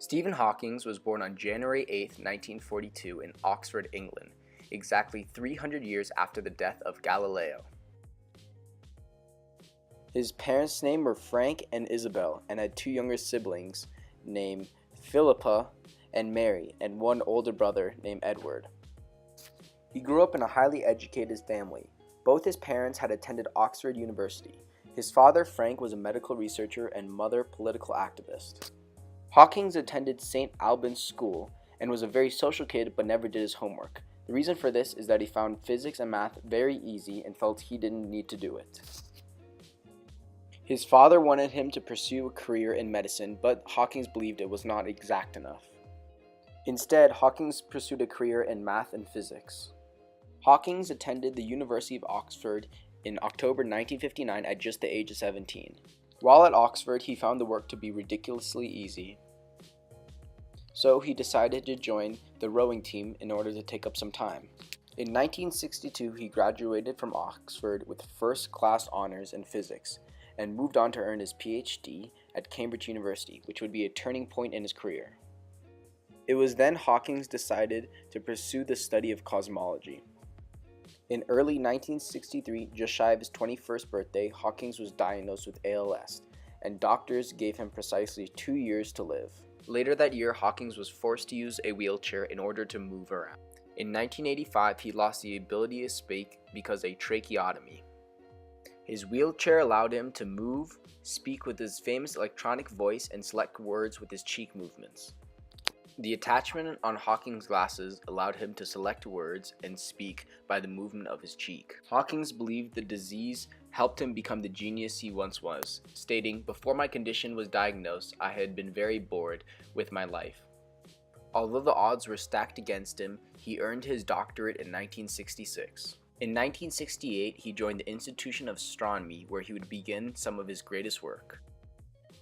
Stephen Hawkings was born on January 8, 1942 in Oxford, England, exactly 300 years after the death of Galileo. His parents' names were Frank and Isabel, and had two younger siblings named Philippa and Mary, and one older brother named Edward. He grew up in a highly educated family. Both his parents had attended Oxford University. His father, Frank, was a medical researcher and mother, political activist. Hawkings attended St. Albans School and was a very social kid but never did his homework. The reason for this is that he found physics and math very easy and felt he didn't need to do it. His father wanted him to pursue a career in medicine, but Hawkings believed it was not exact enough. Instead, Hawkings pursued a career in math and physics. Hawkings attended the University of Oxford in October 1959 at just the age of 17. While at Oxford, he found the work to be ridiculously easy, so he decided to join the rowing team in order to take up some time. In 1962, he graduated from Oxford with first-class honors in physics and moved on to earn his PhD at Cambridge University, which would be a turning point in his career. It was then Hawkins decided to pursue the study of cosmology. In early 1963, just shy of his 21st birthday, Hawkins was diagnosed with ALS, and doctors gave him precisely 2 years to live. Later that year, Hawkins was forced to use a wheelchair in order to move around. In 1985, he lost the ability to speak because of a tracheotomy. His wheelchair allowed him to move, speak with his famous electronic voice, and select words with his cheek movements. The attachment on Hawking's glasses allowed him to select words and speak by the movement of his cheek. Hawkins believed the disease helped him become the genius he once was, stating, "Before my condition was diagnosed, I had been very bored with my life." Although the odds were stacked against him, he earned his doctorate in 1966. In 1968, he joined the Institution of Astronomy, where he would begin some of his greatest work.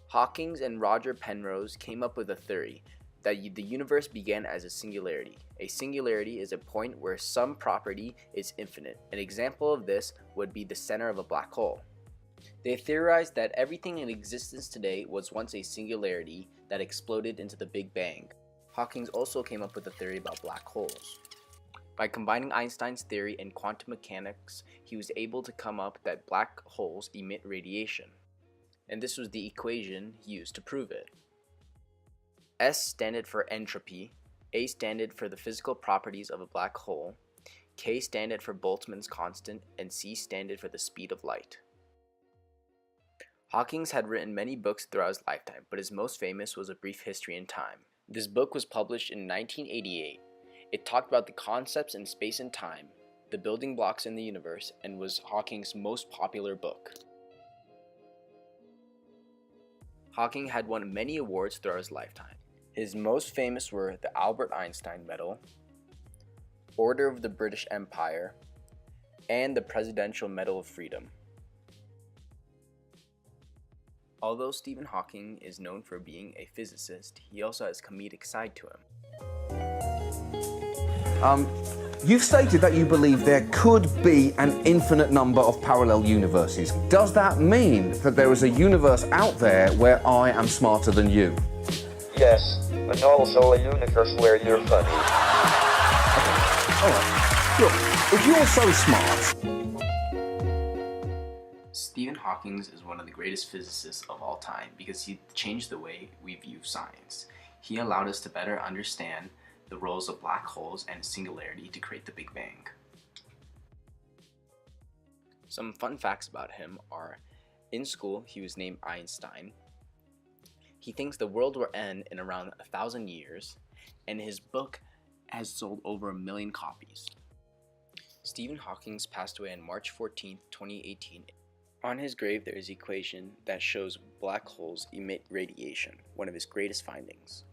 Hawkings and Roger Penrose came up with a theory that the universe began as a singularity. A singularity is a point where some property is infinite. An example of this would be the center of a black hole. They theorized that everything in existence today was once a singularity that exploded into the Big Bang. Hawkins also came up with a theory about black holes. By combining Einstein's theory and quantum mechanics, he was able to come up that black holes emit radiation. And this was the equation he used to prove it. S stood for entropy, A stood for the physical properties of a black hole, K stood for Boltzmann's constant, and C stood for the speed of light. Hawkins had written many books throughout his lifetime, but his most famous was A Brief History in Time. This book was published in 1988. It talked about the concepts in space and time, the building blocks in the universe, and was Hawking's most popular book. Hawking had won many awards throughout his lifetime. His most famous were the Albert Einstein Medal, Order of the British Empire, and the Presidential Medal of Freedom. Although Stephen Hawking is known for being a physicist, he also has a comedic side to him. You've stated that you believe there could be an infinite number of parallel universes. Does that mean that there is a universe out there where I am smarter than you? Yes, and also a universe where you're funny. Alright, look, if you're so smart... Stephen Hawking is one of the greatest physicists of all time because he changed the way we view science. He allowed us to better understand the roles of black holes and singularity to create the Big Bang. Some fun facts about him are, in school he was named Einstein. He thinks the world will end in around 1,000 years, and his book has sold over 1 million copies. Stephen Hawking passed away on March 14, 2018. On his grave there is an equation that shows black holes emit radiation, one of his greatest findings.